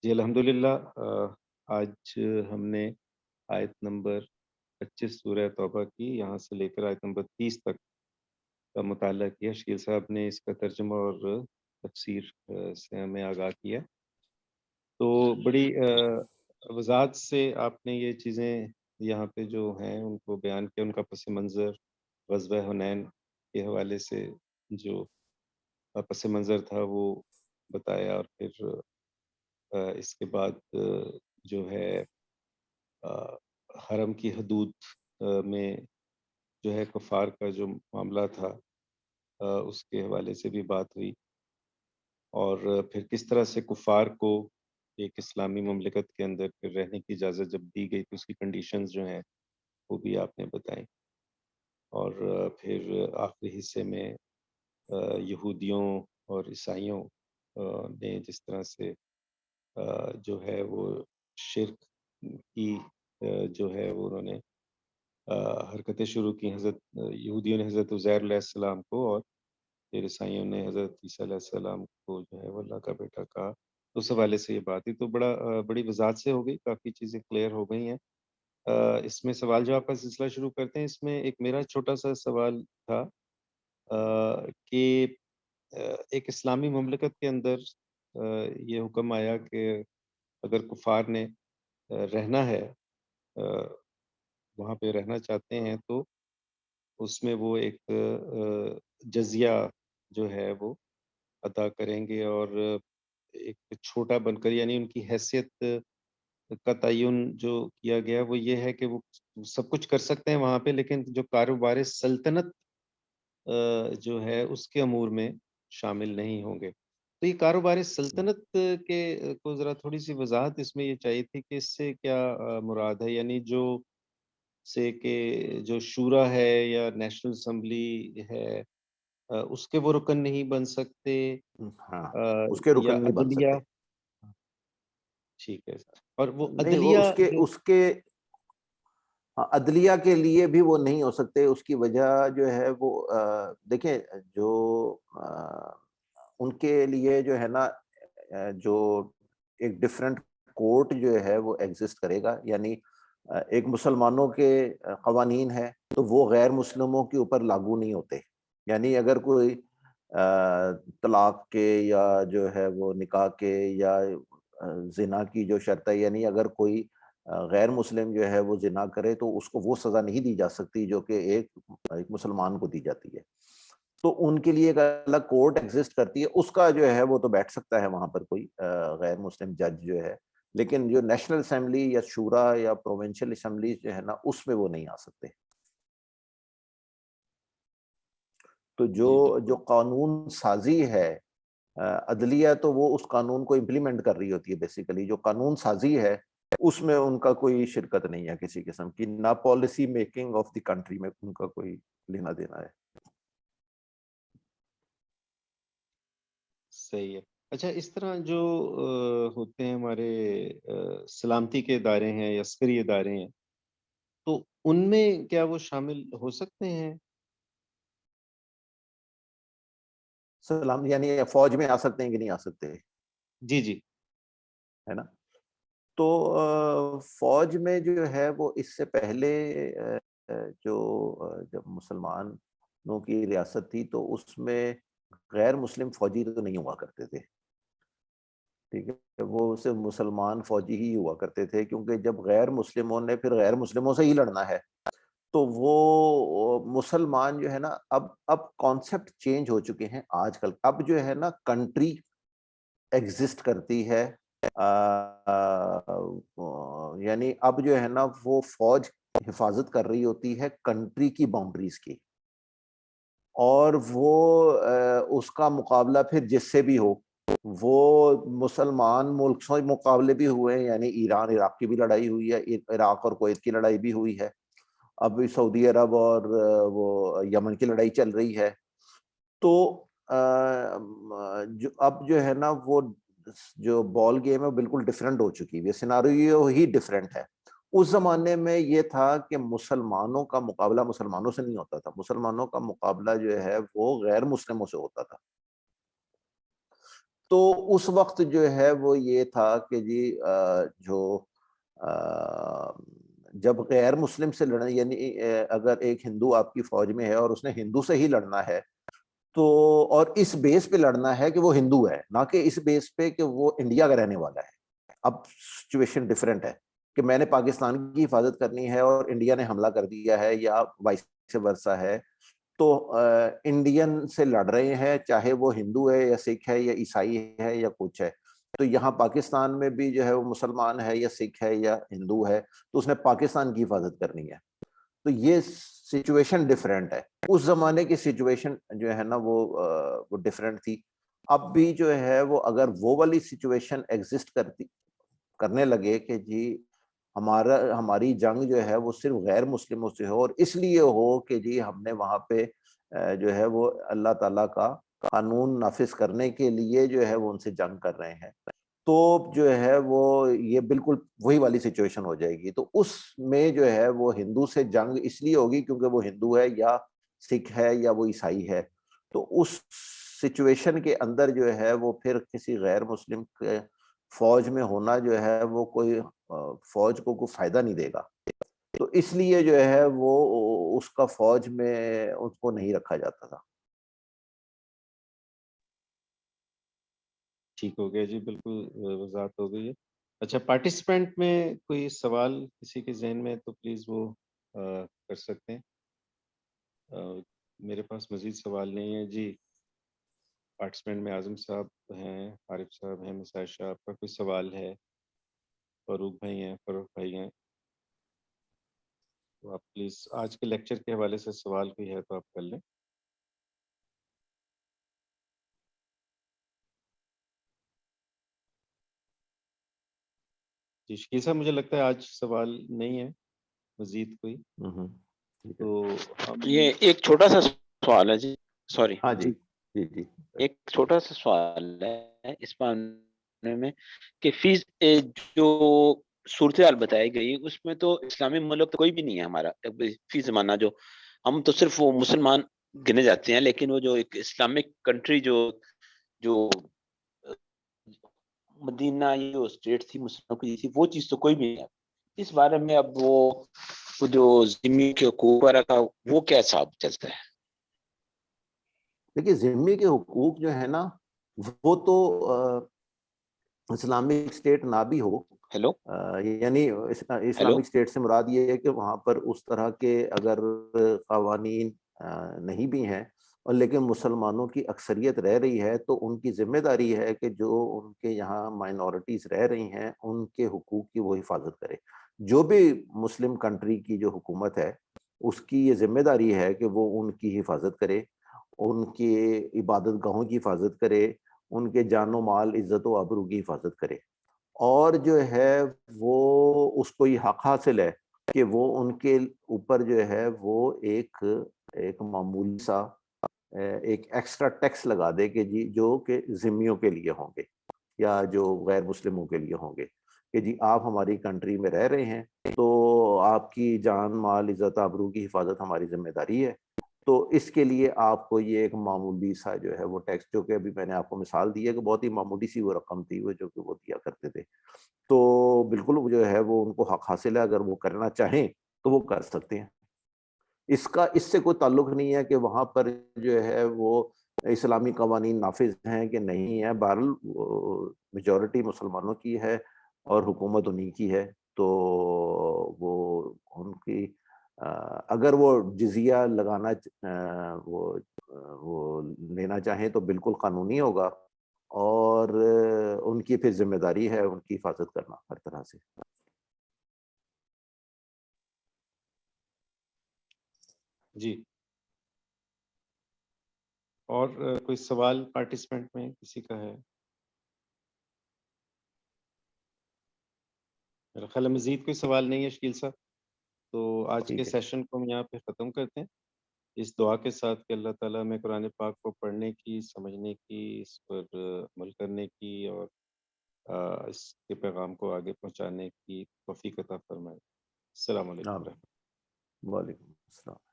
جی الحمدللہ آج ہم نے آیت نمبر 25 سورہ توبہ کی یہاں سے لے کر آیت نمبر 30 تک کا مطالعہ کیا۔ شکیل صاحب نے اس کا ترجمہ اور تفسیر سے ہمیں آگاہ کیا، تو بڑی وضاحت سے آپ نے یہ چیزیں یہاں پہ جو ہیں ان کو بیان کیا، ان کا پس منظر غزوہ حنین کے حوالے سے جو پس منظر تھا وہ بتایا، اور پھر اس کے بعد جو ہے حرم کی حدود میں جو ہے کفار کا جو معاملہ تھا اس کے حوالے سے بھی بات ہوئی، اور پھر کس طرح سے کفار کو ایک اسلامی مملکت کے اندر پھر رہنے کی اجازت جب دی گئی تو اس کی کنڈیشنز جو ہیں وہ بھی آپ نے بتائیں، اور پھر آخری حصے میں یہودیوں اور عیسائیوں نے جس طرح سے جو ہے وہ شرک کی جو ہے وہ انہوں نے حرکتیں شروع کی، حضرت یہودیوں نے حضرت عزیر علیہ السلام کو، اور پھر عیسائیوں نے حضرت عیسیٰ علیہ السلام کو جو ہے وہ اللہ کا بیٹا کہا۔ تو اس حوالے سے یہ بات ہی تو بڑی وضاحت سے ہو گئی، کافی چیزیں کلیئر ہو گئی ہیں۔ اس میں سوال جواب کا سلسلہ شروع کرتے ہیں۔ اس میں ایک میرا چھوٹا سا سوال تھا کہ ایک اسلامی مملکت کے اندر یہ حکم آیا کہ اگر کفار نے رہنا ہے، وہاں پہ رہنا چاہتے ہیں، تو اس میں وہ ایک جزیہ جو ہے وہ ادا کریں گے، اور ایک چھوٹا بن کر، یعنی ان کی حیثیت کا تعین جو کیا گیا وہ یہ ہے کہ وہ سب کچھ کر سکتے ہیں وہاں پہ، لیکن جو کاروبار سلطنت جو ہے اس کے امور میں شامل نہیں ہوں گے۔ تو یہ کاروبار سلطنت کے کو ذرا تھوڑی سی وضاحت اس میں یہ چاہیے تھی کہ اس سے کیا مراد ہے، یعنی جو سے کہ جو شورا ہے یا نیشنل اسمبلی ہے اس کے وہ رکن نہیں بن سکتے، ہاں، اس کے یا رکن نہیں بن عدلیہ، سکتے۔ ٹھیک ہے، اور وہ نہیں، وہ عدلیہ جو اس کے عدلیہ کے لیے بھی وہ نہیں ہو سکتے۔ اس کی وجہ جو ہے وہ دیکھیں، جو ان کے لیے جو ہے نا، جو ایک ڈیفرنٹ کورٹ جو ہے وہ ایگزسٹ کرے گا، یعنی ایک مسلمانوں کے قوانین ہے تو وہ غیر مسلموں کے اوپر لاگو نہیں ہوتے۔ یعنی اگر کوئی طلاق کے یا جو ہے وہ نکاح کے یا زنا کی جو شرط ہے، یعنی اگر کوئی غیر مسلم جو ہے وہ زنا کرے تو اس کو وہ سزا نہیں دی جا سکتی جو کہ ایک مسلمان کو دی جاتی ہے۔ تو ان کے لیے ایک الگ کورٹ ایگزسٹ کرتی ہے، اس کا جو ہے وہ تو بیٹھ سکتا ہے وہاں پر کوئی غیر مسلم جج جو ہے، لیکن جو نیشنل اسمبلی یا شورا یا پروونشل اسمبلی جو ہے نا، اس میں وہ نہیں آ سکتے۔ تو جی جو بالکل قانون سازی ہے، عدلیہ تو وہ اس قانون کو امپلیمنٹ کر رہی ہوتی ہے۔ بیسیکلی جو قانون سازی ہے اس میں ان کا کوئی شرکت نہیں ہے کسی قسم کی، نہ policy making of the country میں ان کا کوئی لینا دینا ہے۔ صحیح ہے۔ اچھا، اس طرح جو ہوتے ہیں ہمارے سلامتی کے ادارے ہیں یا عسکری ادارے ہیں، تو ان میں کیا وہ شامل ہو سکتے ہیں؟ سلام یعنی فوج میں آ سکتے ہیں کہ نہیں آ سکتے، جی جی ہے نا؟ تو فوج میں جو ہے وہ اس سے پہلے جو جب مسلمانوں کی ریاست تھی تو اس میں غیر مسلم فوجی تو نہیں ہوا کرتے تھے، ٹھیک ہے؟ وہ صرف مسلمان فوجی ہی ہوا کرتے تھے، کیونکہ جب غیر مسلموں نے پھر غیر مسلموں سے ہی لڑنا ہے تو وہ مسلمان جو ہے نا، اب کانسیپٹ چینج ہو چکے ہیں آج کل۔ اب جو ہے نا کنٹری ایگزسٹ کرتی ہے، یعنی اب جو ہے نا وہ فوج حفاظت کر رہی ہوتی ہے کنٹری کی باؤنڈریز کی، اور وہ اس کا مقابلہ پھر جس سے بھی ہو، وہ مسلمان ملک سے مقابلے بھی ہوئے ہیں، یعنی ایران عراق کی بھی لڑائی ہوئی ہے، عراق اور کویت کی لڑائی بھی ہوئی ہے، اب سعودی عرب اور وہ یمن کی لڑائی چل رہی ہے۔ تو اب جو ہے نا وہ جو بال گیم ہے بالکل ڈفرینٹ ہو چکی ہے، سیناریو ہی ڈفرینٹ ہے۔ اس زمانے میں یہ تھا کہ مسلمانوں کا مقابلہ مسلمانوں سے نہیں ہوتا تھا، مسلمانوں کا مقابلہ جو ہے وہ غیر مسلموں سے ہوتا تھا۔ تو اس وقت جو ہے وہ یہ تھا کہ جی جو جب غیر مسلم سے لڑنا، یعنی اگر ایک ہندو آپ کی فوج میں ہے اور اس نے ہندو سے ہی لڑنا ہے، تو اور اس بیس پہ لڑنا ہے کہ وہ ہندو ہے، نہ کہ اس بیس پہ کہ وہ انڈیا کا رہنے والا ہے. اب سچویشن ڈفرینٹ ہے کہ میں نے پاکستان کی حفاظت کرنی ہے اور انڈیا نے حملہ کر دیا ہے یا وائس ورثہ ہے، تو انڈین سے لڑ رہے ہیں، چاہے وہ ہندو ہے یا سکھ ہے یا عیسائی ہے یا کچھ ہے. تو یہاں پاکستان میں بھی جو ہے وہ مسلمان ہے یا سکھ ہے یا ہندو ہے، تو اس نے پاکستان کی حفاظت کرنی ہے. تو یہ سچویشن ڈفرینٹ ہے. اس زمانے کی سچویشن جو ہے نا وہ ڈفرینٹ تھی. اب بھی جو ہے وہ اگر وہ والی سچویشن ایگزسٹ کرنے لگے کہ جی ہماری جنگ جو ہے وہ صرف غیر مسلموں سے ہو، اور اس لیے ہو کہ جی ہم نے وہاں پہ جو ہے وہ اللہ تعالیٰ کا قانون نافذ کرنے کے لیے جو ہے وہ ان سے جنگ کر رہے ہیں، تو جو ہے وہ یہ بالکل وہی والی سچویشن ہو جائے گی. تو اس میں جو ہے وہ ہندو سے جنگ اس لیے ہوگی کیونکہ وہ ہندو ہے یا سکھ ہے یا وہ عیسائی ہے. تو اس سچویشن کے اندر جو ہے وہ پھر کسی غیر مسلم کے فوج میں ہونا جو ہے وہ کوئی فوج کو کوئی فائدہ نہیں دے گا. تو اس لیے جو ہے وہ اس کا فوج میں اس کو نہیں رکھا جاتا تھا. ٹھیک ہو گیا جی، بالکل وضاحت ہو گئی ہے. اچھا، پارٹیسپینٹ میں کوئی سوال کسی کے ذہن میں ہے تو پلیز وہ کر سکتے ہیں. میرے پاس مزید سوال نہیں ہے جی. پارٹیسپینٹ میں اعظم صاحب ہیں، عارف صاحب ہیں، مساج شاہ، آپ کا کوئی سوال ہے؟ فاروق بھائی ہیں، فاروق بھائی ہیں، تو آپ پلیز آج کے لیکچر کے حوالے سے سوال کوئی ہے تو آپ کر لیں. جی شکیل صاحب، مجھے لگتا ہے آج سوال نہیں ہے مزید کوئی، ٹھیک ہے. تو ہم یہ ایک چھوٹا سا سوال ہے جی، سوری، ہاں جی جی جی. ایک چھوٹا سا سوال ہے اس معاملے میں کہ فیس جو صورتحال بتائی گئی اس میں تو اسلامی ملک تو کوئی بھی نہیں ہے ہمارا فی زمانہ. جو ہم تو صرف وہ مسلمان گنے جاتے ہیں، لیکن وہ جو ایک اسلامک کنٹری جو جو مدینہ یہ جو اسٹیٹ تھی مسلمانوں کی تھی، وہ چیز تو کوئی بھی نہیں ہے. اس بارے میں اب وہ جو ذمہ کے حقوق وغیرہ کا وہ کیا حساب چلتا ہے؟ دیکھیے ذمے کے حقوق جو ہے نا وہ تو اسلامک اسٹیٹ نہ بھی ہو، ہیلو یعنی ہیلو اسلامک اسٹیٹ سے مراد یہ ہے کہ وہاں پر اس طرح کے اگر قوانین نہیں بھی ہیں اور لیکن مسلمانوں کی اکثریت رہ رہی ہے، تو ان کی ذمہ داری ہے کہ جو ان کے یہاں مائنورٹیز رہ رہی ہیں ان کے حقوق کی وہ حفاظت کرے. جو بھی مسلم کنٹری کی جو حکومت ہے اس کی یہ ذمہ داری ہے کہ وہ ان کی حفاظت کرے، ان کی عبادت گاہوں کی حفاظت کرے، ان کے جان و مال، عزت و آبرو کی حفاظت کرے. اور جو ہے وہ اس کو یہ حق حاصل ہے کہ وہ ان کے اوپر جو ہے وہ ایک معمولی سا ایک ایکسٹرا ٹیکس لگا دے کہ جی جو کہ ذمیوں کے لیے ہوں گے یا جو غیر مسلموں کے لیے ہوں گے کہ جی آپ ہماری کنٹری میں رہ رہے ہیں تو آپ کی جان مال عزت آبرو کی حفاظت ہماری ذمہ داری ہے. تو اس کے لیے آپ کو یہ ایک معمولی سا جو ہے وہ ٹیکس، جو کہ ابھی میں نے آپ کو مثال دی ہے کہ بہت ہی معمولی سی وہ رقم تھی وہ جو کہ وہ دیا کرتے تھے، تو بالکل وہ جو ہے وہ ان کو حق حاصل ہے، اگر وہ کرنا چاہیں تو وہ کر سکتے ہیں. اس سے کوئی تعلق نہیں ہے کہ وہاں پر جو ہے وہ اسلامی قوانین نافذ ہیں کہ نہیں ہے. بہرحال میجورٹی مسلمانوں کی ہے اور حکومت انہی کی ہے، تو وہ ان کی اگر وہ جزیہ لگانا وہ لینا چاہیں تو بالکل قانونی ہوگا، اور ان کی پھر ذمہ داری ہے ان کی حفاظت کرنا ہر طرح سے. جی. اور کوئی سوال پارٹیسپینٹ میں کسی کا ہے؟ میرا خیال ہے مزید کوئی سوال نہیں ہے شکیل صاحب، تو آج کے ٹھیک ہے. سیشن کو ہم یہاں پہ ختم کرتے ہیں اس دعا کے ساتھ کہ اللہ تعالیٰ ہمیں قرآن پاک کو پڑھنے کی، سمجھنے کی، اس پر عمل کرنے کی اور اس کے پیغام کو آگے پہنچانے کی توفیق عطا فرمائے. السلام علیکم. وعلیکم السلام.